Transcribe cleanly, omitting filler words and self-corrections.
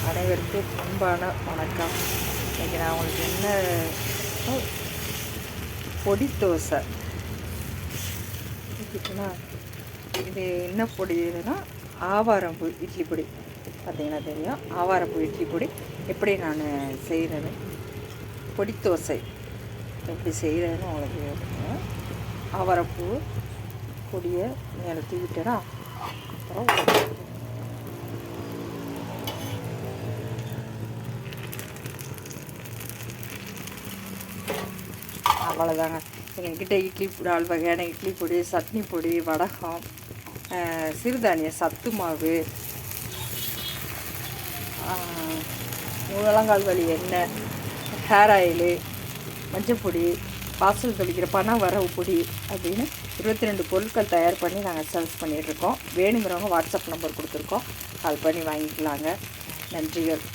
அனைவருக்கும் அன்பான வணக்கம். இன்றைக்கி நான் உங்களுக்கு என்ன பொடி தோசை ஊற்றிட்டுனா, இது என்ன பொடி இதுன்னா ஆவாரம்பூ இட்லி பொடி. பார்த்திங்கன்னா தெரியும், ஆவாரம்பூ இட்லி பொடி எப்படி நான் செய்கிறது, பொடி தோசை எப்படி செய்கிறதுன்னு உங்களுக்கு ஆவாரம்பூ பொடியை மேலே தூவிட்டேன்னா அப்புறம் அவ்வளோதாங்க. எங்கள்கிட்ட இட்லி 4 வகையான இட்லி பொடி, சட்னி பொடி, வடகம், சிறுதானிய சத்து மாவு, முழங்கால் வலி எண்ணெய், ஹேர் ஆயிலு, மஞ்சப்பொடி, வாசல் தெளிக்கிற பனை வரவு பொடி அப்படின்னு 22 பொருட்கள் தயார் பண்ணி நாங்கள் சேல்ஸ் பண்ணிகிட்ருக்கோம். வேணுங்கிறவங்க வாட்ஸ்அப் நம்பர் கொடுத்துருக்கோம், கால் பண்ணி வாங்கிக்கலாங்க. நன்றிகள்.